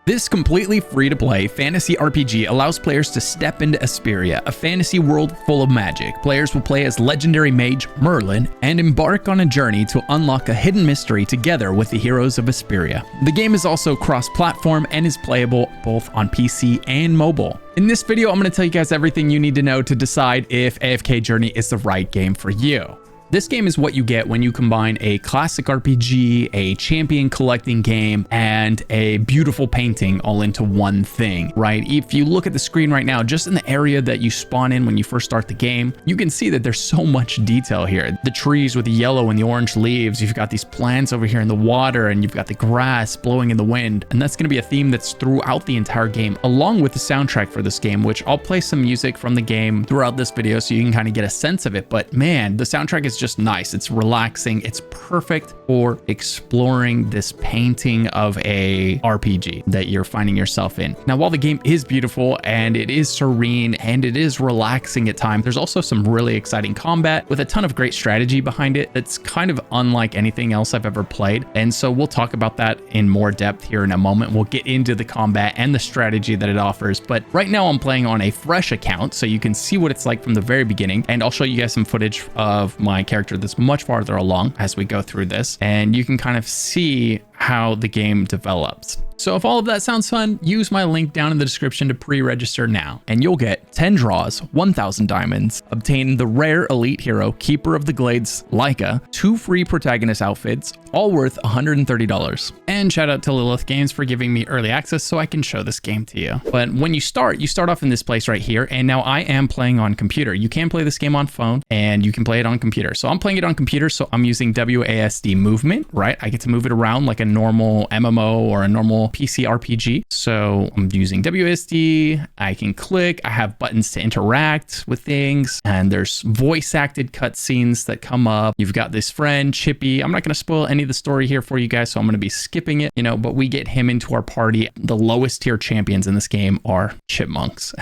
This completely free-to-play fantasy RPG allows players to step into Asperia, a fantasy world full of magic. Players will play as legendary mage Merlin and embark on a journey to unlock a hidden mystery together with the heroes of Asperia. The game is also cross-platform and is playable both on PC and mobile. In this video, I'm going to tell you guys everything you need to know to decide if AFK Journey is the right game for you. This game is what you get when you combine a classic RPG, a champion collecting game, and a beautiful painting all into one thing, right? If you look at the screen right now, just in the area that you spawn in when you first start the game, you can see that there's so much detail here. The trees with the yellow and the orange leaves, you've got these plants over here in the water, and you've got the grass blowing in the wind. And that's going to be a theme that's throughout the entire game, along with the soundtrack for this game, which I'll play some music from the game throughout this video so you can kind of get a sense of it. But man, the soundtrack is just nice. It's relaxing. It's perfect for exploring this painting of a RPG that you're finding yourself in. Now, while the game is beautiful and it is serene and it is relaxing at times, there's also some really exciting combat with a ton of great strategy behind it that's kind of unlike anything else I've ever played. And so we'll talk about that in more depth here in a moment. We'll get into the combat and the strategy that it offers. But right now I'm playing on a fresh account, so you can see what it's like from the very beginning. And I'll show you guys some footage of my character that's much farther along as we go through this, and you can kind of see how the game develops. So if all of that sounds fun, use my link down in the description to pre-register now, and you'll get 10 draws, 1,000 diamonds, obtain the rare elite hero, Keeper of the Glades Leica, 2 free protagonist outfits, all worth $130. And shout out to Lilith Games for giving me early access so I can show this game to you. But when you start off in this place right here, and now I am playing on computer. You can play this game on phone, and you can play it on computer. So I'm playing it on computer, so I'm using WASD movement, right? I get to move it around like a normal MMO or a normal PC RPG. So I'm using WASD, I can click, I have buttons to interact with things, and there's voice acted cutscenes that come up. You've got this friend, Chippy. I'm not going to spoil any of the story here for you guys, so I'm going to be skipping it, but we get him into our party. The lowest tier champions in this game are chipmunks.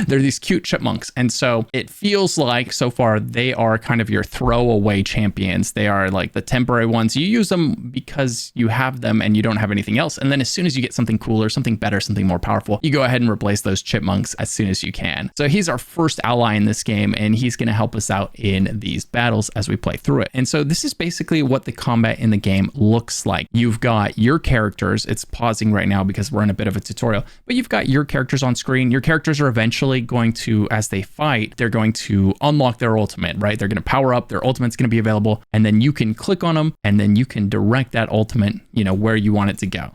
They're these cute chipmunks. And so it feels like so far they are kind of your throwaway champions. They are like the temporary ones. You use them because you have them and you don't have anything else. And then as soon as you get something cooler, something better, something more powerful, you go ahead and replace those chipmunks as soon as you can. So he's our first ally in this game, and he's going to help us out in these battles as we play through it. And so this is basically what the combat in the game looks like. You've got your characters. It's pausing right now because we're in a bit of a tutorial, but you've got your characters on screen. Your characters are eventually going to, as they fight, they're going to unlock their ultimate, right? They're going to power up, their ultimate's going to be available, and then you can click on them, and then you can direct that ultimate, where you want it to go.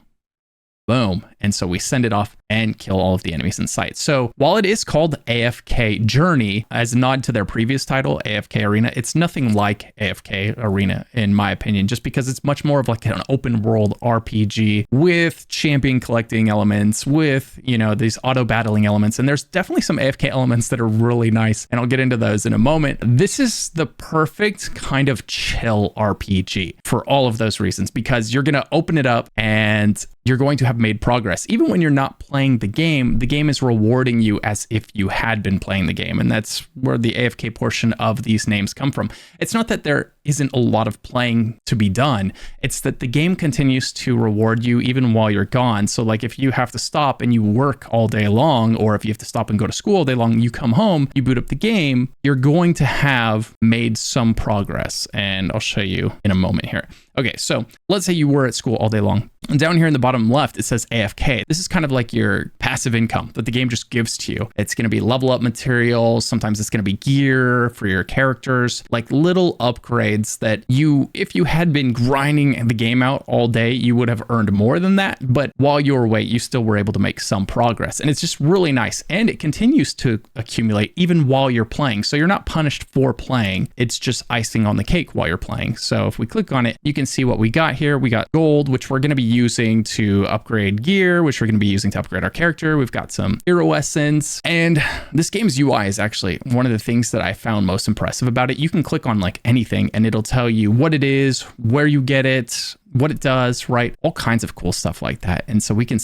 Boom. And so we send it off and kill all of the enemies in sight. So while it is called AFK Journey, as a nod to their previous title, AFK Arena, it's nothing like AFK Arena, in my opinion, just because it's much more of like an open world RPG with champion collecting elements, with, these auto battling elements. And there's definitely some AFK elements that are really nice, and I'll get into those in a moment. This is the perfect kind of chill RPG for all of those reasons, because you're going to open it up and you're going to have made progress. Even when you're not playing the game is rewarding you as if you had been playing the game. And that's where the AFK portion of these names come from. It's not that there isn't a lot of playing to be done. It's that the game continues to reward you even while you're gone. So like if you have to stop and you work all day long, or if you have to stop and go to school all day long, you come home, you boot up the game, you're going to have made some progress. And I'll show you in a moment here. Okay, so let's say you were at school all day long. And down here in the bottom left, it says AFK. This is kind of like your passive income that the game just gives to you. It's going to be level up materials. Sometimes it's going to be gear for your characters, like little upgrades that if you had been grinding the game out all day, you would have earned more than that. But while you were away, you still were able to make some progress. And it's just really nice. And it continues to accumulate even while you're playing. So you're not punished for playing. It's just icing on the cake while you're playing. So if we click on it, you can see what we got here. We got gold, which we're going to be using to upgrade gear, which we're going to be using to upgrade our character. We've got some hero essence, and this game's UI is actually one of the things that I found most impressive about it. You can click on like anything and it'll tell you what it is, where you get it, what it does, right? All kinds of cool stuff like that. And so we can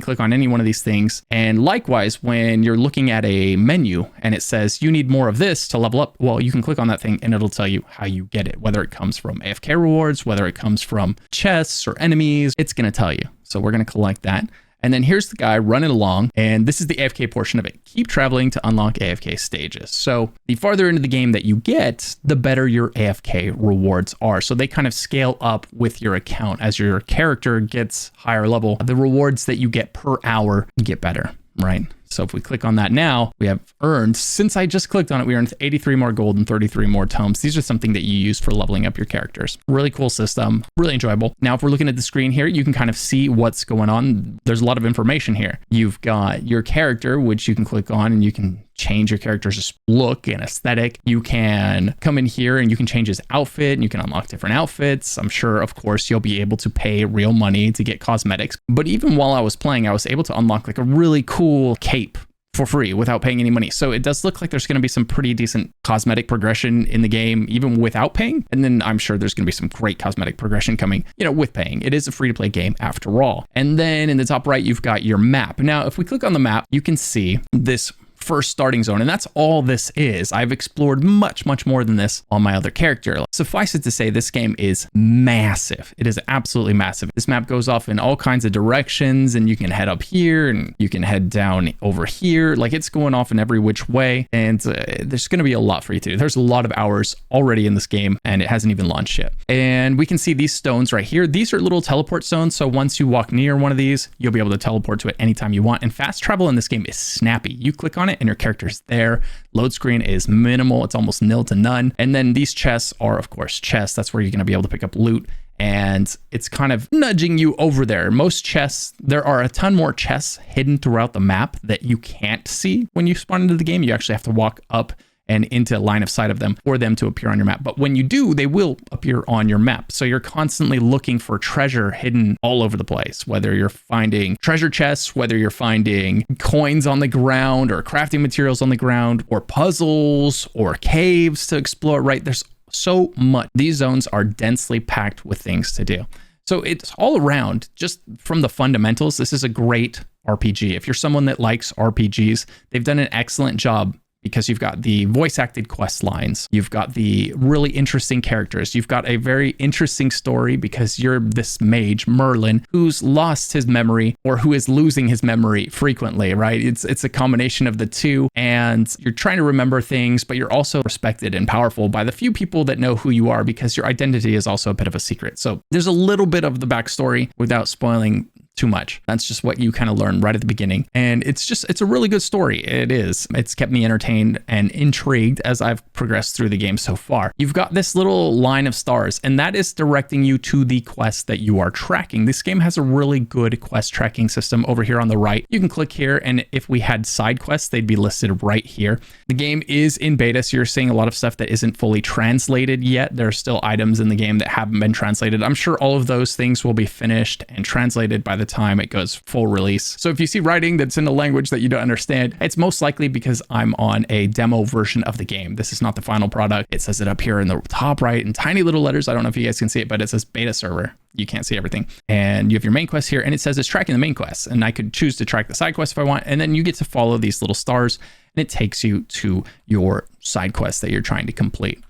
click on any one of these things. And likewise, when you're looking at a menu and it says you need more of this to level up, well, you can click on that thing and it'll tell you how you get it, whether it comes from AFK rewards, whether it comes from chests or enemies, it's going to tell you. So we're going to collect that. And then here's the guy running along, and this is the AFK portion of it. Keep traveling to unlock AFK stages. So the farther into the game that you get, the better your AFK rewards are. So they kind of scale up with your account as your character gets higher level. The rewards that you get per hour get better, right? So if we click on that now, we have earned, since I just clicked on it, we earned 83 more gold and 33 more tomes. These are something that you use for leveling up your characters. Really cool system, really enjoyable. Now, if we're looking at the screen here, you can kind of see what's going on. There's a lot of information here. You've got your character, which you can click on and you can change your character's look and aesthetic. You can come in here and you can change his outfit and you can unlock different outfits. I'm sure, of course, you'll be able to pay real money to get cosmetics. But even while I was playing, I was able to unlock like a really cool cape for free without paying any money. So it does look like there's going to be some pretty decent cosmetic progression in the game, even without paying. And then I'm sure there's going to be some great cosmetic progression coming, with paying. It is a free to play game after all. And then in the top right, you've got your map. Now, if we click on the map, you can see this first starting zone, and that's all this is. I've explored much more than this on my other character. Suffice it to say, this game is massive. It is absolutely massive. This map goes off in all kinds of directions, and you can head up here and you can head down over here. Like, it's going off in every which way, and there's going to be a lot for you to do. There's a lot of hours already in this game, and it hasn't even launched yet. And we can see these stones right here. These are little teleport stones, so once you walk near one of these, you'll be able to teleport to it anytime you want. And fast travel in this game is snappy. You click on it and your character's there. Load screen is minimal. It's almost nil to none. And then these chests are, of course, chests. That's where you're going to be able to pick up loot. And it's kind of nudging you over there. Most chests, there are a ton more chests hidden throughout the map that you can't see when you spawn into the game. You actually have to walk up and into line of sight of them for them to appear on your map. But when you do, they will appear on your map. So you're constantly looking for treasure hidden all over the place, whether you're finding treasure chests, whether you're finding coins on the ground or crafting materials on the ground or puzzles or caves to explore, right? There's so much. These zones are densely packed with things to do. So it's all around, just from the fundamentals, this is a great RPG. If you're someone that likes RPGs, they've done an excellent job, because you've got the voice acted quest lines. You've got the really interesting characters. You've got a very interesting story because you're this mage, Merlin, who's lost his memory or who is losing his memory frequently, right? It's a combination of the two, and you're trying to remember things, but you're also respected and powerful by the few people that know who you are, because your identity is also a bit of a secret. So there's a little bit of the backstory without spoiling too much. That's just what you kind of learn right at the beginning. And it's a really good story. It is. It's kept me entertained and intrigued as I've progressed through the game so far. You've got this little line of stars, and that is directing you to the quest that you are tracking. This game has a really good quest tracking system over here on the right. You can click here, and if we had side quests, they'd be listed right here. The game is in beta, so you're seeing a lot of stuff that isn't fully translated yet. There are still items in the game that haven't been translated. I'm sure all of those things will be finished and translated by the time it goes full release. So if you see writing that's in a language that you don't understand, it's most likely because I'm on a demo version of the game. This is not the final product. It says it up here in the top right in tiny little letters. I don't know if you guys can see it, but it says beta server. You can't see everything. And you have your main quest here, and it says it's tracking the main quest. And I could choose to track the side quest if I want. And then you get to follow these little stars, and it takes you to your side quest that you're trying to complete.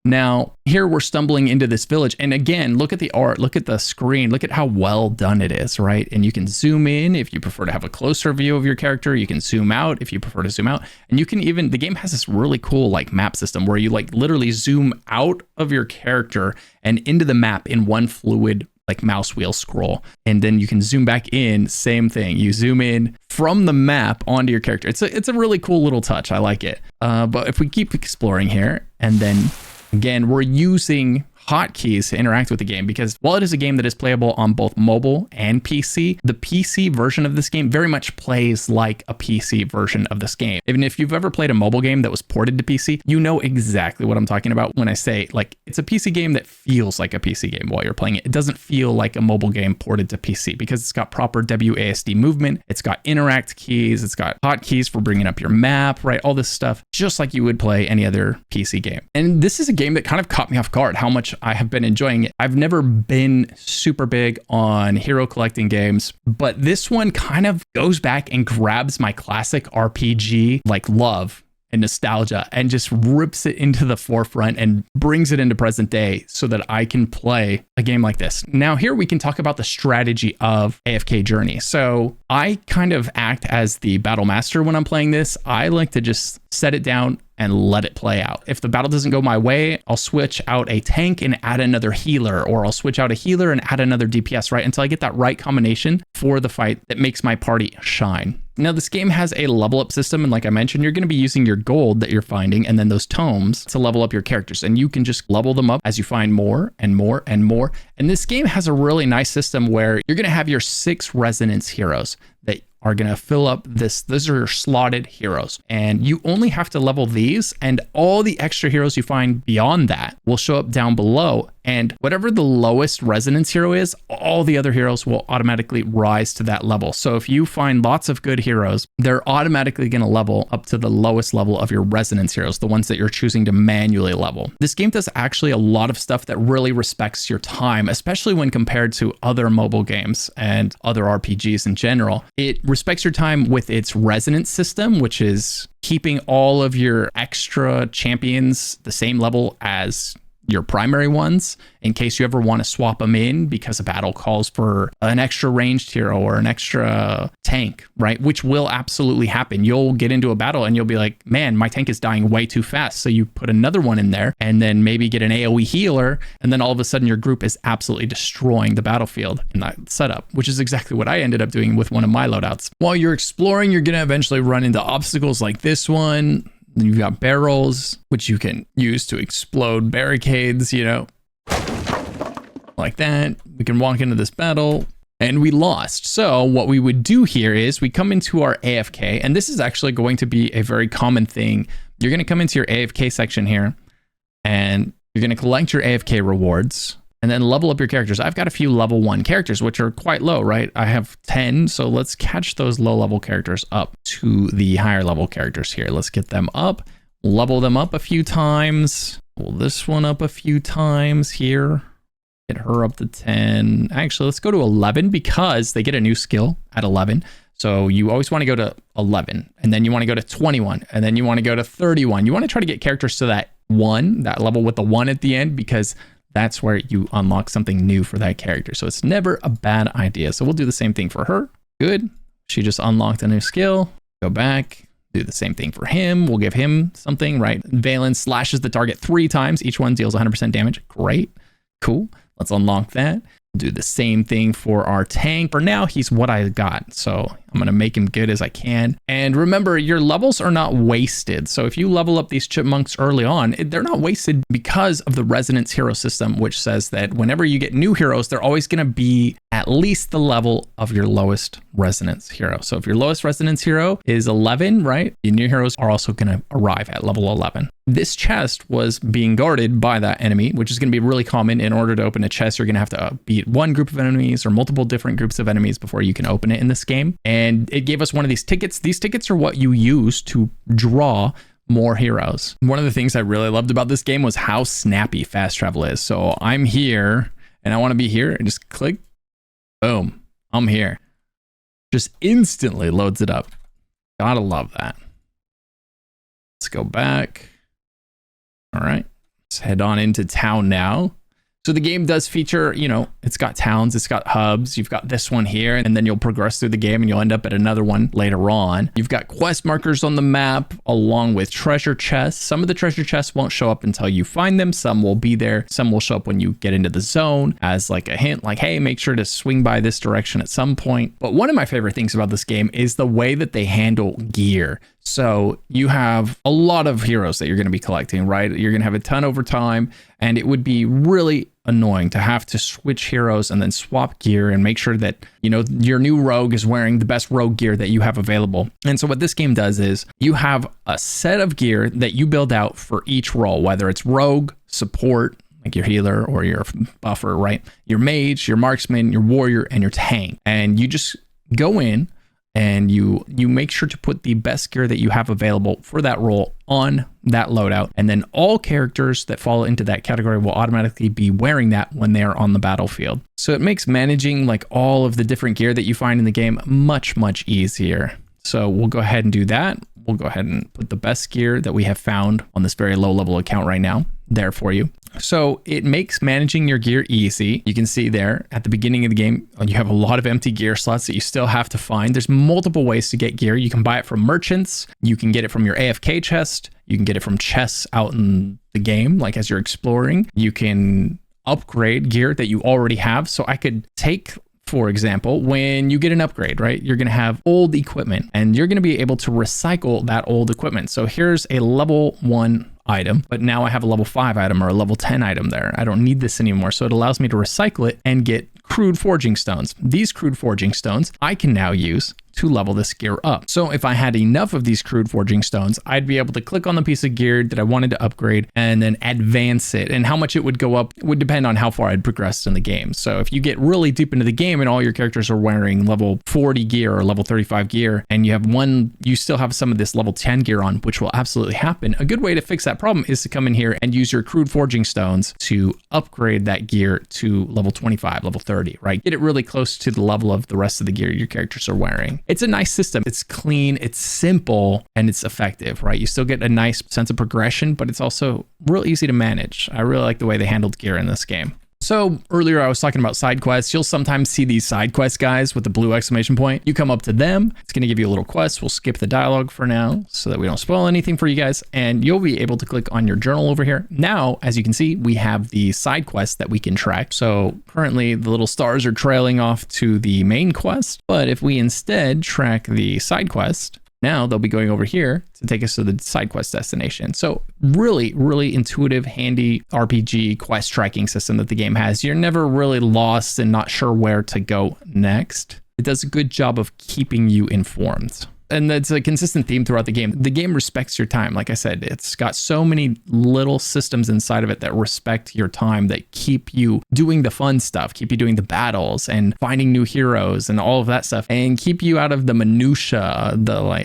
Now, here we're stumbling into this village. And again, look at the art, look at the screen, look at how well done it is, right? And you can zoom in if you prefer to have a closer view of your character. You can zoom out if you prefer to zoom out. And you can even, the game has this really cool like map system where you like literally zoom out of your character and into the map in one fluid like mouse wheel scroll. And then you can zoom back in, same thing. You zoom in from the map onto your character. It's a really cool little touch. I like it. But if we keep exploring here, and then again, we're using hotkeys to interact with the game, because while it is a game that is playable on both mobile and PC, the PC version of this game very much plays like a PC version of this game. Even if you've ever played a mobile game that was ported to PC, you know exactly what I'm talking about when I say like it's a PC game that feels like a PC game while you're playing it. It doesn't feel like a mobile game ported to PC because it's got proper WASD movement, it's got interact keys, it's got hotkeys for bringing up your map, right? All this stuff, just like you would play any other PC game. And this is a game that kind of caught me off guard how much I have been enjoying it. I've never been super big on hero collecting games, but this one kind of goes back and grabs my classic RPG like love and nostalgia and just rips it into the forefront and brings it into present day so that I can play a game like this. Now here we can talk about the strategy of AFK Journey. So I kind of act as the battle master when I'm playing this. I like to just set it down and let it play out. If the battle doesn't go my way, I'll switch out a tank and add another healer, or I'll switch out a healer and add another DPS, right? Until I get that right combination for the fight that makes my party shine. Now, this game has a level up system, and like I mentioned, you're going to be using your gold that you're finding and then those tomes to level up your characters, and you can just level them up as you find more and more and more. And this game has a really nice system where you're going to have your 6 resonance heroes that are going to fill up this. Those are your slotted heroes, and you only have to level these, and all the extra heroes you find beyond that will show up down below. And whatever the lowest resonance hero is, all the other heroes will automatically rise to that level. So if you find lots of good heroes, they're automatically going to level up to the lowest level of your resonance heroes, the ones that you're choosing to manually level. This game does actually a lot of stuff that really respects your time, especially when compared to other mobile games and other RPGs in general. It respects your time with its resonance system, which is keeping all of your extra champions the same level as your primary ones in case you ever want to swap them in because a battle calls for an extra ranged hero or an extra tank, right? Which will absolutely happen. You'll get into a battle and you'll be like, man, my tank is dying way too fast. So you put another one in there and then maybe get an AoE healer. And then all of a sudden your group is absolutely destroying the battlefield in that setup, which is exactly what I ended up doing with one of my loadouts. While you're exploring, you're going to eventually run into obstacles like this one. You've got barrels, which you can use to explode barricades, you know, like that. We can walk into this battle and we lost. So what we would do here is we come into our AFK, and this is actually going to be a very common thing. You're going to come into your AFK section here and you're going to collect your AFK rewards and then level up your characters. I've got a few level 1 characters, which are quite low, right? I have 10. So let's catch those low level characters up to the higher level characters here. Let's get them up, level them up a few times. Pull this one up a few times here. Get her up to 10. Actually, let's go to 11 because they get a new skill at 11. So you always want to go to 11, and then you want to go to 21, and then you want to go to 31. You want to try to get characters to that 1, that level with the 1 at the end, because that's where you unlock something new for that character. So it's never a bad idea. So we'll do the same thing for her. Good. She just unlocked a new skill. Go back, do the same thing for him. We'll give him something, right? Valen slashes the target 3 times. Each one deals 100% damage. Great. Cool. Let's unlock that. Do the same thing for our tank. For now, he's what I got, so I'm gonna make him good as I can. And remember, your levels are not wasted. So if you level up these chipmunks early on, they're not wasted because of the resonance hero system, which says that whenever you get new heroes, they're always gonna be at least the level of your lowest resonance hero. So if your lowest resonance hero is 11, right, your new heroes are also gonna arrive at level 11. This chest was being guarded by that enemy, which is going to be really common. In order to open a chest, you're going to have to beat one group of enemies or multiple different groups of enemies before you can open it in this game. And it gave us one of these tickets. These tickets are what you use to draw more heroes. One of the things I really loved about this game was how snappy fast travel is. So I'm here and I want to be here, and just click, boom, I'm here. Just instantly loads it up. Gotta love that. Let's go back. All right, let's head on into town now. So the game does feature, you know, it's got towns, it's got hubs. You've got this one here, and then you'll progress through the game and you'll end up at another one later on. You've got quest markers on the map along with treasure chests. Some of the treasure chests won't show up until you find them. Some will be there. Some will show up when you get into the zone as like a hint, like, hey, make sure to swing by this direction at some point. But one of my favorite things about this game is the way that they handle gear. So you have a lot of heroes that you're going to be collecting, right? You're going to have a ton over time, and it would be really annoying to have to switch heroes and then swap gear and make sure that, you know, your new rogue is wearing the best rogue gear that you have available. And so what this game does is you have a set of gear that you build out for each role, whether it's rogue, support, like your healer or your buffer, right? Your mage, your marksman, your warrior, and your tank. And you just go in and you make sure to put the best gear that you have available for that role on that loadout. And then all characters that fall into that category will automatically be wearing that when they are on the battlefield. So it makes managing like all of the different gear that you find in the game much, much easier. So we'll go ahead and do that. we'll go ahead and put the best gear that we have found on this very low level account right now there for you. So it makes managing your gear easy. You can see there at the beginning of the game, you have a lot of empty gear slots that you still have to find. There's multiple ways to get gear. You can buy it from merchants. You can get it from your AFK chest. You can get it from chests out in the game, like as you're exploring. You can upgrade gear that you already have. So I could take, for example, when you get an upgrade, right, you're going to have old equipment and you're going to be able to recycle that old equipment. So here's a level 1 item, but now I have a level 5 item or a level 10 item there. I don't need this anymore. So it allows me to recycle it and get crude forging stones. These crude forging stones I can now use to level this gear up. So if I had enough of these crude forging stones, I'd be able to click on the piece of gear that I wanted to upgrade and then advance it. And how much it would go up would depend on how far I'd progressed in the game. So if you get really deep into the game and all your characters are wearing level 40 gear or level 35 gear, and you still have some of this level 10 gear on, which will absolutely happen. A good way to fix that problem is to come in here and use your crude forging stones to upgrade that gear to level 25, level 30, right? Get it really close to the level of the rest of the gear your characters are wearing. It's a nice system. It's clean, it's simple, and it's effective, right? You still get a nice sense of progression, but it's also real easy to manage. I really like the way they handled gear in this game. So earlier I was talking about side quests. You'll sometimes see these side quest guys with the blue exclamation point. You come up to them. It's going to give you a little quest. We'll skip the dialogue for now so that we don't spoil anything for you guys. And you'll be able to click on your journal over here. Now, as you can see, we have the side quests that we can track. So currently the little stars are trailing off to the main quest. But if we instead track the side quest, now they'll be going over here to take us to the side quest destination. So really, really intuitive, handy RPG quest tracking system that the game has. You're never really lost and not sure where to go next. It does a good job of keeping you informed. And that's a consistent theme throughout the game. The game respects your time. Like I said, it's got so many little systems inside of it that respect your time, that keep you doing the fun stuff, keep you doing the battles and finding new heroes and all of that stuff, and keep you out of the minutia,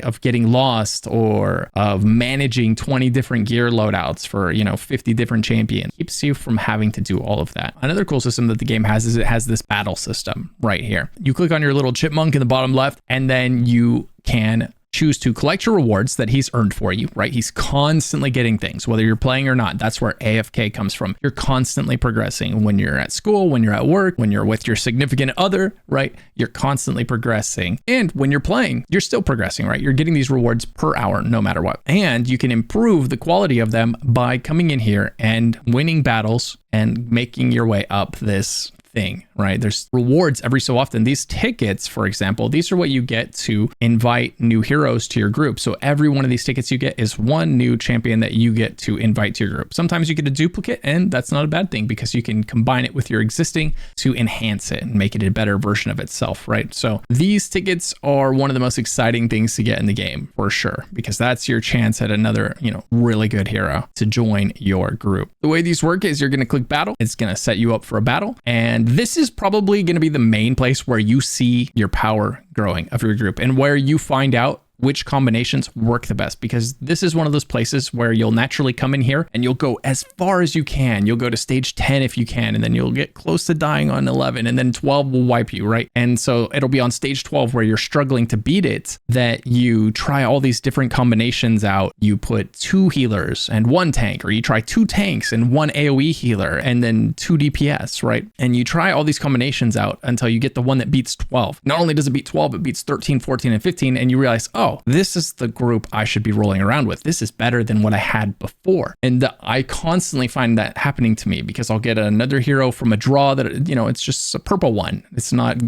of getting lost or of managing 20 different gear loadouts for, 50 different champions. Keeps you from having to do all of that. Another cool system that the game has is it has this battle system right here. You click on your little chipmunk in the bottom left, and then you can choose to collect your rewards that he's earned for you, right? He's constantly getting things, whether you're playing or not. That's where AFK comes from. You're constantly progressing when you're at school, when you're at work, when you're with your significant other, right? You're constantly progressing. And when you're playing, you're still progressing, right? You're getting these rewards per hour, no matter what. And you can improve the quality of them by coming in here and winning battles and making your way up this thing, right? There's rewards every so often. These tickets, for example, these are what you get to invite new heroes to your group. So every one of these tickets you get is one new champion that you get to invite to your group. Sometimes you get a duplicate, and that's not a bad thing because you can combine it with your existing to enhance it and make it a better version of itself, right? So these tickets are one of the most exciting things to get in the game for sure, because that's your chance at another, really good hero to join your group. The way these work is you're going to click battle. It's going to set you up for a battle, and this is probably going to be the main place where you see your power growing of your group and where you find out which combinations work the best, because this is one of those places where you'll naturally come in here and you'll go as far as you can. You'll go to stage 10 if you can, and then you'll get close to dying on 11, and then 12 will wipe you, right? And so it'll be on stage 12 where you're struggling to beat it that you try all these different combinations out. You put 2 healers and 1 tank, or you try 2 tanks and 1 AoE healer and then 2 DPS, right? And you try all these combinations out until you get the one that beats 12. Not only does it beat 12, it beats 13, 14, and 15, and you realize, oh, this is the group I should be rolling around with. This is better than what I had before. And I constantly find that happening to me because I'll get another hero from a draw that, it's just a purple one. It's not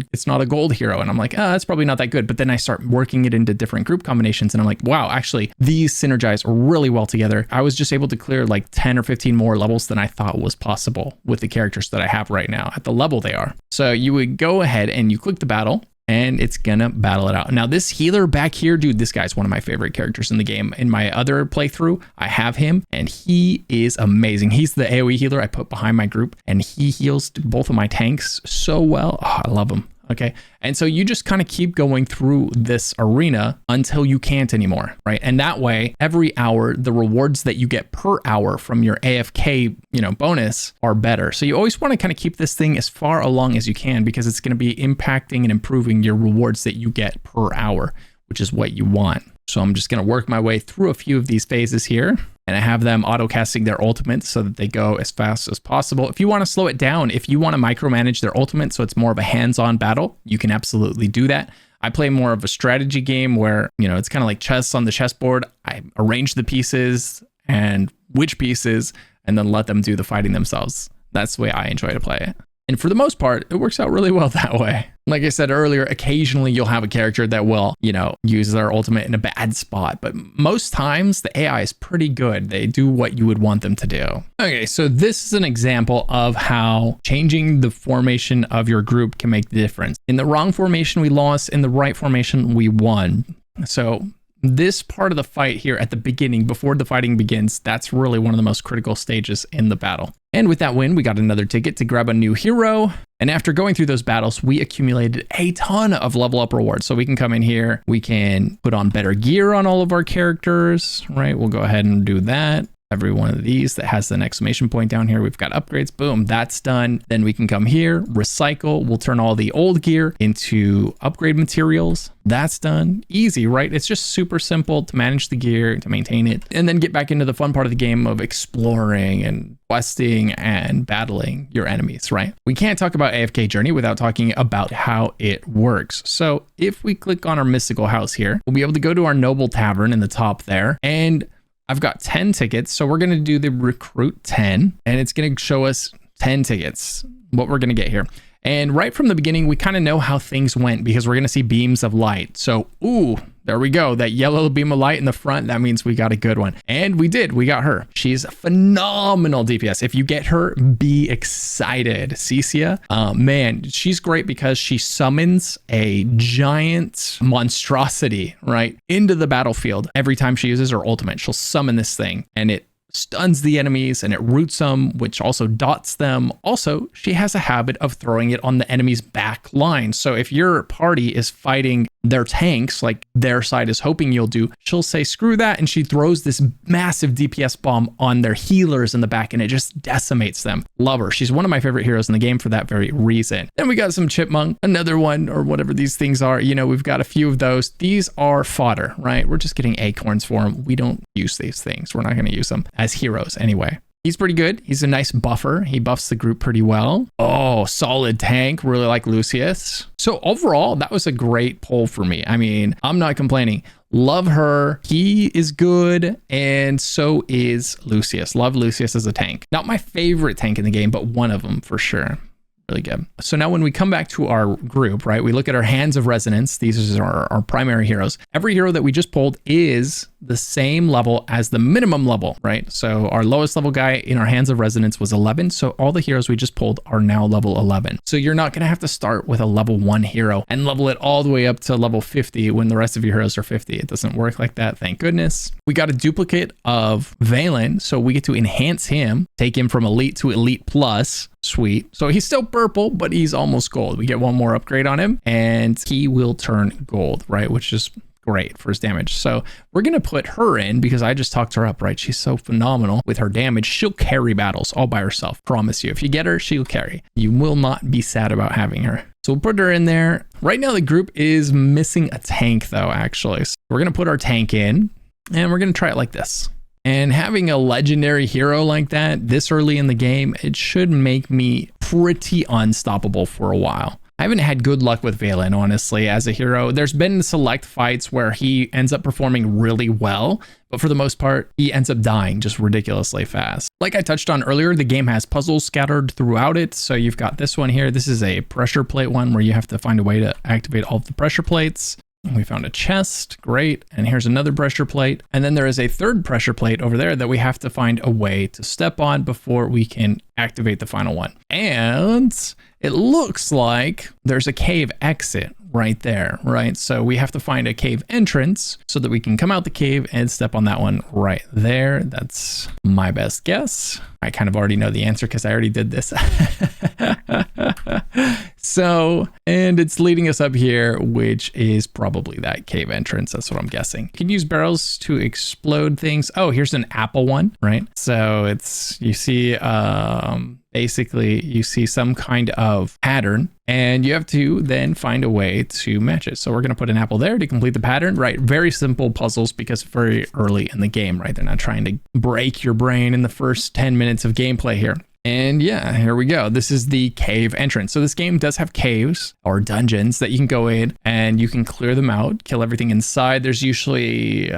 a gold hero. And I'm like, that's probably not that good. But then I start working it into different group combinations and I'm like, wow, actually these synergize really well together. I was just able to clear like 10 or 15 more levels than I thought was possible with the characters that I have right now at the level they are. So you would go ahead and you click the battle, and it's gonna battle it out. Now this healer back here, dude, this guy's one of my favorite characters in the game. In my other playthrough, I have him and he is amazing. He's the AoE healer I put behind my group and he heals both of my tanks so well. Oh, I love him. Okay. And so you just kind of keep going through this arena until you can't anymore, right? And that way, every hour, the rewards that you get per hour from your AFK, bonus are better. So you always want to kind of keep this thing as far along as you can because it's going to be impacting and improving your rewards that you get per hour, which is what you want. So I'm just going to work my way through a few of these phases here. And I have them auto casting their ultimates so that they go as fast as possible. If you want to slow it down, if you want to micromanage their ultimate so it's more of a hands-on battle, you can absolutely do that. I play more of a strategy game where, you know, it's kind of like chess on the chessboard. I arrange the pieces and which pieces and then let them do the fighting themselves. That's the way I enjoy to play it. And for the most part, it works out really well that way. Like I said earlier, occasionally you'll have a character that will, you know, use their ultimate in a bad spot. But most times the AI is pretty good. They do what you would want them to do. Okay, so this is an example of how changing the formation of your group can make the difference. In the wrong formation, we lost. In the right formation, we won. So this part of the fight here at the beginning, before the fighting begins, that's really one of the most critical stages in the battle. And with that win, we got another ticket to grab a new hero. And after going through those battles, we accumulated a ton of level up rewards. So we can come in here, we can put on better gear on all of our characters, right? We'll go ahead and do that. Every one of these that has an exclamation point down here, we've got upgrades. Boom, that's done. Then we can come here, recycle. We'll turn all the old gear into upgrade materials. That's done. Easy, right? It's just super simple to manage the gear, to maintain it, and then get back into the fun part of the game of exploring and questing and battling your enemies, right? We can't talk about AFK Journey without talking about how it works. So if we click on our mystical house here, we'll be able to go to our noble tavern in the top there, and I've got 10 tickets. So we're going to do the recruit 10, and it's going to show us 10 tickets, what we're going to get here. And right from the beginning, we kind of know how things went because we're going to see beams of light. So, ooh, there we go. That yellow beam of light in the front, that means we got a good one. And we did. We got her. She's a phenomenal DPS. If you get her, be excited. Cecia, man, she's great because she summons a giant monstrosity, right, into the battlefield. Every time she uses her ultimate, she'll summon this thing and it stuns the enemies and it roots them, which also dots them. Also, she has a habit of throwing it on the enemy's back line. So if your party is fighting their tanks, like their side is hoping you'll do, she'll say, screw that. And she throws this massive DPS bomb on their healers in the back and it just decimates them. Love her. She's one of my favorite heroes in the game for that very reason. Then we got some chipmunk, another one, or whatever these things are. You know, we've got a few of those. These are fodder, right? We're just getting acorns for them. We don't use these things. We're not going to use them as heroes anyway. He's pretty good. He's a nice buffer. He buffs the group pretty well. Oh, solid tank. Really like Lucius. So overall, that was a great pull for me. I mean, I'm not complaining. Love her. He is good. And so is Lucius. Love Lucius as a tank. Not my favorite tank in the game, but one of them for sure. Really good. So now when we come back to our group, right, we look at our hands of resonance. These are our primary heroes. Every hero that we just pulled is the same level as the minimum level, right? So our lowest level guy in our hands of resonance was 11. So all the heroes we just pulled are now level 11. So you're not going to have to start with a level 1 hero and level it all the way up to level 50 when the rest of your heroes are 50. It doesn't work like that. Thank goodness. We got a duplicate of Valen. So we get to enhance him, take him from elite to elite plus. Sweet. So he's still purple, but he's almost gold. We get one more upgrade on him and he will turn gold, right? Which is great for his damage. So we're going to put her in because I just talked her up, right? She's so phenomenal with her damage. She'll carry battles all by herself. Promise you. If you get her, she'll carry. You will not be sad about having her. So we'll put her in there. Right now, the group is missing a tank though, actually. So we're going to put our tank in and we're going to try it like this. And having a legendary hero like that this early in the game, it should make me pretty unstoppable for a while. I haven't had good luck with Valen, honestly, as a hero. There's been select fights where he ends up performing really well, but for the most part, he ends up dying just ridiculously fast. Like I touched on earlier, the game has puzzles scattered throughout it. So you've got this one here. This is a pressure plate one where you have to find a way to activate all of the pressure plates. We found a chest, great. And here's another pressure plate. And then there is a third pressure plate over there that we have to find a way to step on before we can activate the final one. And it looks like there's a cave exit right there, right? So we have to find a cave entrance so that we can come out the cave and step on that one right there. That's my best guess. I kind of already know the answer because I already did this. So, and it's leading us up here, which is probably that cave entrance. That's what I'm guessing. You can use barrels to explode things. Oh, here's an apple one, right? So it's, you see, basically you see some kind of pattern and you have to then find a way to match it. So we're going to put an apple there to complete the pattern, right? Very simple puzzles because very early in the game, right? They're not trying to break your brain in the first 10 minutes of gameplay here. And yeah, here we go. This is the cave entrance. So this game does have caves or dungeons that you can go in and you can clear them out, kill everything inside. There's usually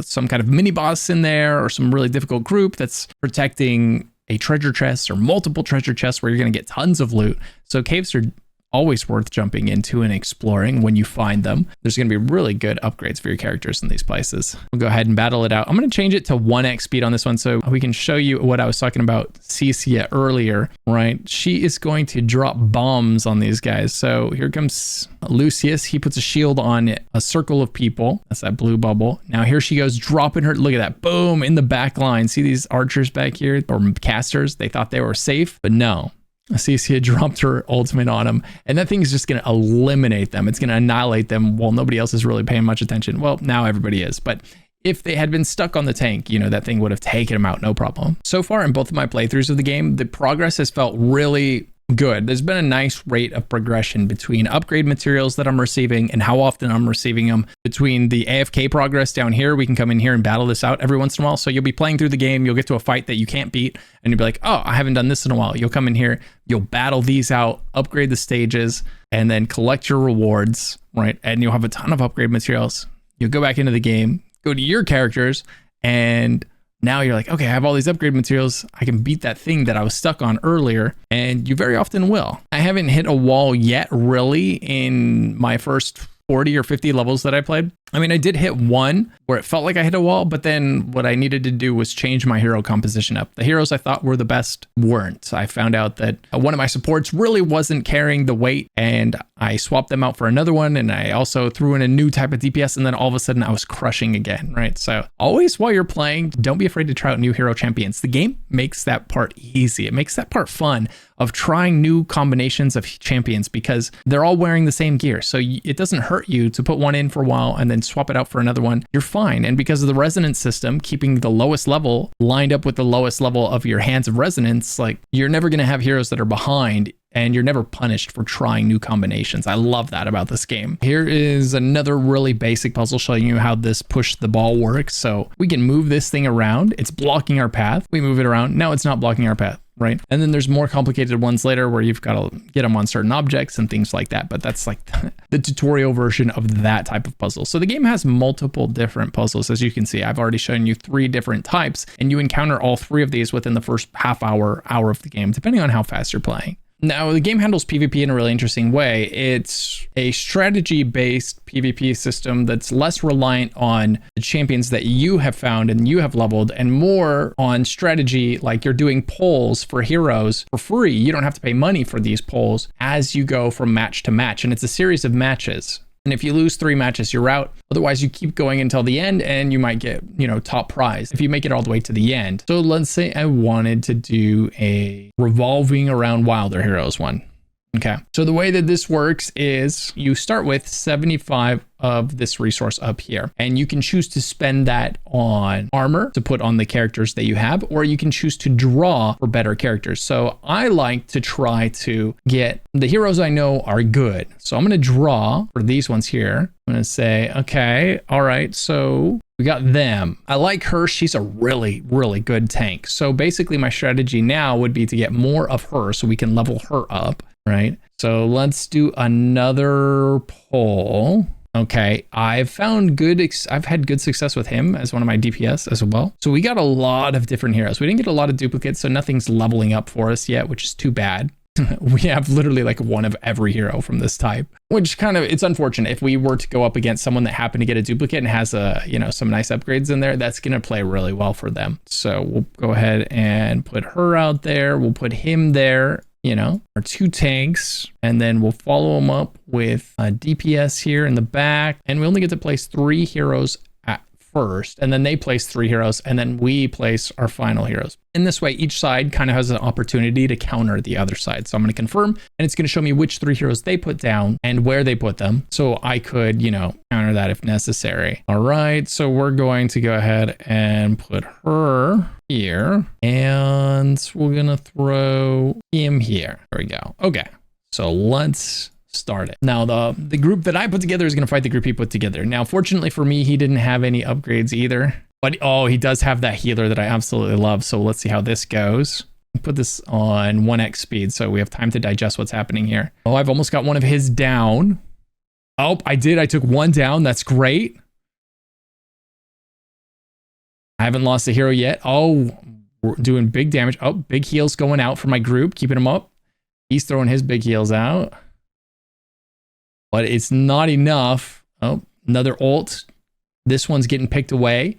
some kind of mini boss in there or some really difficult group that's protecting a treasure chest or multiple treasure chests where you're going to get tons of loot. So caves are always worth jumping into and exploring when you find them. There's going to be really good upgrades for your characters in these places. We'll go ahead and battle it out. I'm going to change it to 1x speed on this one so we can show you what I was talking about Cecia earlier, right? She is going to drop bombs on these guys. So here comes Lucius. He puts a shield on a circle of people. That's that blue bubble. Now here she goes, dropping her. Look at that. Boom, in the back line. See these archers back here or casters? They thought they were safe, but no. Cecia dropped her ultimate on them, and that thing is just going to eliminate them. It's going to annihilate them while nobody else is really paying much attention. Well, now everybody is, but if they had been stuck on the tank, you know, that thing would have taken them out, no problem. So far in both of my playthroughs of the game, the progress has felt really good. There's been a nice rate of progression between upgrade materials that I'm receiving and how often I'm receiving them. Between the AFK progress down here, we can come in here and battle this out every once in a while. So you'll be playing through the game, you'll get to a fight that you can't beat, and you'll be like, oh, I haven't done this in a while. You'll come in here, you'll battle these out, upgrade the stages, and then collect your rewards, right? And you'll have a ton of upgrade materials. You'll go back into the game, go to your characters, and now you're like, okay, I have all these upgrade materials. I can beat that thing that I was stuck on earlier, and you very often will. I haven't hit a wall yet, really, in my first 40 or 50 levels that I played. I mean, I did hit one where it felt like I hit a wall, but then what I needed to do was change my hero composition up. The heroes I thought were the best weren't. I found out that one of my supports really wasn't carrying the weight, and I swapped them out for another one, and I also threw in a new type of DPS, and then all of a sudden I was crushing again, right? So always while you're playing, don't be afraid to try out new hero champions. The game makes that part easy. It makes that part fun of trying new combinations of champions because they're all wearing the same gear. So it doesn't hurt you to put one in for a while and then swap it out for another one. You're fine. And because of the resonance system, keeping the lowest level lined up with the lowest level of your hands of resonance, like you're never going to have heroes that are behind, and you're never punished for trying new combinations. I love that about this game. Here is another really basic puzzle showing you how this push the ball works. So we can move this thing around. It's blocking our path. We move it around. Now it's not blocking our path, right? And then there's more complicated ones later where you've got to get them on certain objects and things like that. But that's like the tutorial version of that type of puzzle. So the game has multiple different puzzles. As you can see, I've already shown you 3 different types, and you encounter all 3 of these within the first half hour of the game, depending on how fast you're playing. Now, the game handles PvP in a really interesting way. It's a strategy-based PvP system that's less reliant on the champions that you have found and you have leveled, and more on strategy, like you're doing polls for heroes for free. You don't have to pay money for these polls as you go from match to match, and it's a series of matches. And if you lose 3 matches, you're out. Otherwise, you keep going until the end and you might get, top prize if you make it all the way to the end. So let's say I wanted to do a revolving around Wilder Heroes one. Okay, so the way that this works is you start with 75 of this resource up here, and you can choose to spend that on armor to put on the characters that you have, or you can choose to draw for better characters. So I like to try to get the heroes I know are good. So I'm going to draw for these ones here. I'm going to say, okay, all right, so we got them. I like her. She's a really, really good tank. So basically my strategy now would be to get more of her so we can level her up, right? So let's do another poll. Okay, I've had good success with him as one of my DPS as well. So we got a lot of different heroes. We didn't get a lot of duplicates, so nothing's leveling up for us yet, which is too bad. We have literally like one of every hero from this type, which it's unfortunate. If we were to go up against someone that happened to get a duplicate and has some nice upgrades in there, that's going to play really well for them. So we'll go ahead and put her out there. We'll put him there, our 2 tanks, and then we'll follow them up with a DPS here in the back. And we only get to place 3 heroes first, and then they place 3 heroes, and then we place our final heroes. In this way, each side kind of has an opportunity to counter the other side. So I'm going to confirm, and it's going to show me which 3 heroes they put down and where they put them. So I could, counter that if necessary. All right, so we're going to go ahead and put her here, and we're going to throw him here. There we go. Okay, so let's start it. Now, the group that I put together is going to fight the group he put together. Now, fortunately for me, he didn't have any upgrades either. But, he does have that healer that I absolutely love. So let's see how this goes. Put this on 1x speed so we have time to digest what's happening here. Oh, I've almost got one of his down. Oh, I did. I took 1 down. That's great. I haven't lost a hero yet. Oh, we're doing big damage. Oh, big heals going out for my group, keeping him up. He's throwing his big heals out. But it's not enough. Oh, another ult. This one's getting picked away.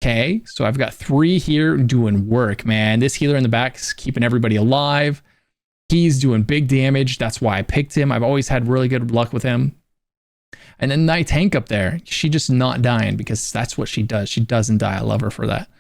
Okay, so I've got 3 here doing work, man. This healer in the back is keeping everybody alive. He's doing big damage. That's why I picked him. I've always had really good luck with him. And then my tank up there, she just not dying because that's what she does. She doesn't die. I love her for that.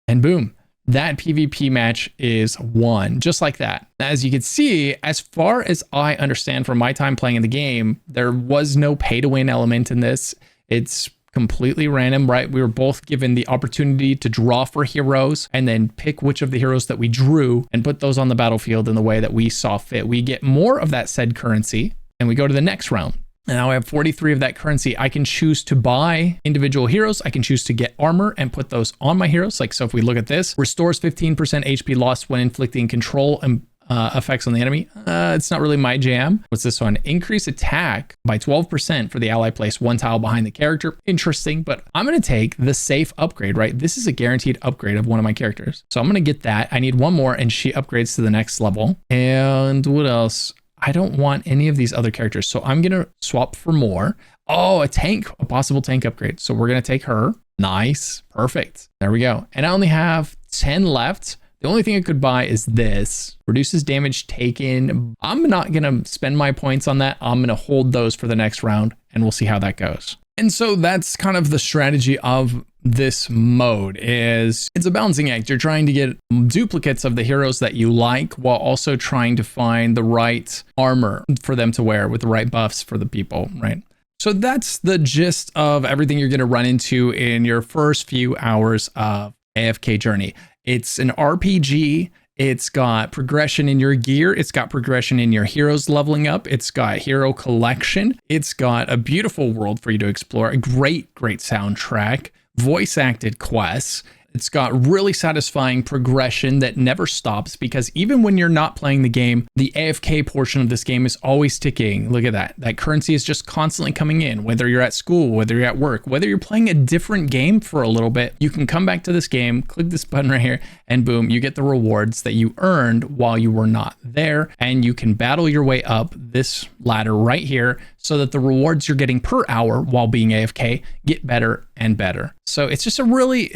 And boom, that PvP match is won, just like that. As you can see, as far as I understand from my time playing in the game, there was no pay to win element in this. It's completely random, right? We were both given the opportunity to draw for heroes and then pick which of the heroes that we drew and put those on the battlefield in the way that we saw fit. We get more of that said currency and we go to the next round. And now I have 43 of that currency. I can choose to buy individual heroes. I can choose to get armor and put those on my heroes. Like, so if we look at this, restores 15% HP loss when inflicting control and effects on the enemy. It's not really my jam. What's this one? Increase attack by 12% for the ally placed 1 tile behind the character. Interesting, but I'm going to take the safe upgrade, right? This is a guaranteed upgrade of one of my characters. So I'm going to get that. I need 1 more and she upgrades to the next level. And what else? I don't want any of these other characters. So I'm going to swap for more. Oh, a tank, a possible tank upgrade. So we're going to take her. Nice. Perfect. There we go. And I only have 10 left. The only thing I could buy is this. Reduces damage taken. I'm not going to spend my points on that. I'm going to hold those for the next round and we'll see how that goes. And so that's kind of the strategy of this mode. Is it's a balancing act. You're trying to get duplicates of the heroes that you like while also trying to find the right armor for them to wear with the right buffs for the people, right? So that's the gist of everything you're going to run into in your first few hours of AFK Journey. It's an RPG. It's got progression in your gear. It's got progression in your heroes leveling up. It's got hero collection. It's got a beautiful world for you to explore. A great soundtrack. Voice acted quests. It's got really satisfying progression that never stops because even when you're not playing the game, the AFK portion of this game is always ticking. Look at that. That currency is just constantly coming in, whether you're at school, whether you're at work, whether you're playing a different game for a little bit, you can come back to this game, click this button right here, and boom, you get the rewards that you earned while you were not there. And you can battle your way up this ladder right here so that the rewards you're getting per hour while being AFK get better and better. So it's just a really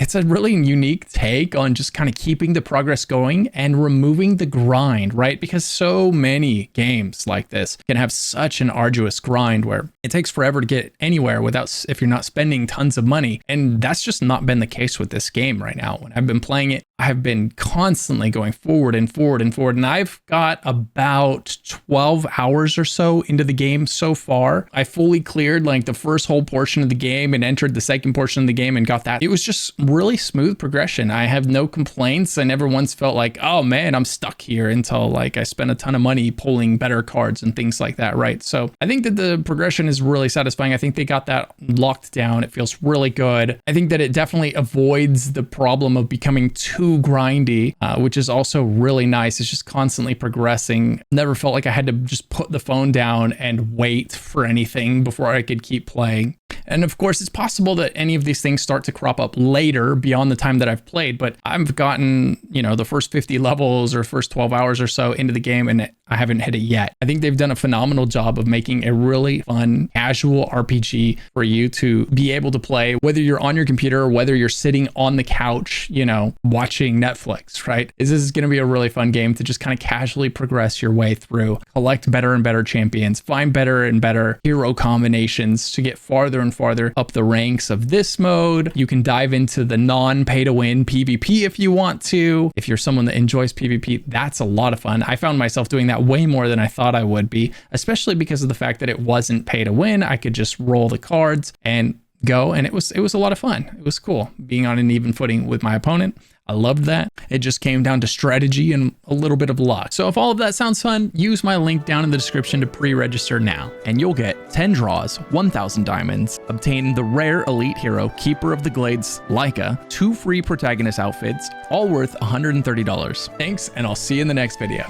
unique take on just kind of keeping the progress going and removing the grind, right? Because so many games like this can have such an arduous grind where it takes forever to get anywhere without, if you're not spending tons of money. And that's just not been the case with this game right now. When I've been playing it, I've been constantly going forward and forward and forward. And I've got about 12 hours or so into the game so far. I fully cleared like the first whole portion of the game and entered the second portion of the game and got that. It was just really smooth progression. I have no complaints. I never once felt like, oh man, I'm stuck here until like I spent a ton of money pulling better cards and things like that, right? So I think that the progression is really satisfying. I think they got that locked down. It feels really good. I think that it definitely avoids the problem of becoming too grindy, which is also really nice. It's just constantly progressing. Never felt like I had to just put the phone down and wait for anything before I could keep playing. And of course, it's possible that any of these things start to crop up later beyond the time that I've played, but I've gotten, the first 50 levels or first 12 hours or so into the game and I haven't hit it yet. I think they've done a phenomenal job of making a really fun, casual RPG for you to be able to play, whether you're on your computer or whether you're sitting on the couch, watching Netflix, right? This is going to be a really fun game to just kind of casually progress your way through, collect better and better champions, find better and better hero combinations to get farther and farther up the ranks of this mode. You can dive into the non-pay to win PvP if you want to. If you're someone that enjoys PvP, that's a lot of fun. I found myself doing that way more than I thought I would be, especially because of the fact that it wasn't pay to win. I could just roll the cards and go, and it was a lot of fun. It was cool being on an even footing with my opponent. I loved that. It just came down to strategy and a little bit of luck. So if all of that sounds fun, use my link down in the description to pre-register now, and you'll get 10 draws, 1,000 diamonds, obtain the rare elite hero Keeper of the Glades Leica, 2 free protagonist outfits, all worth $130. Thanks, and I'll see you in the next video.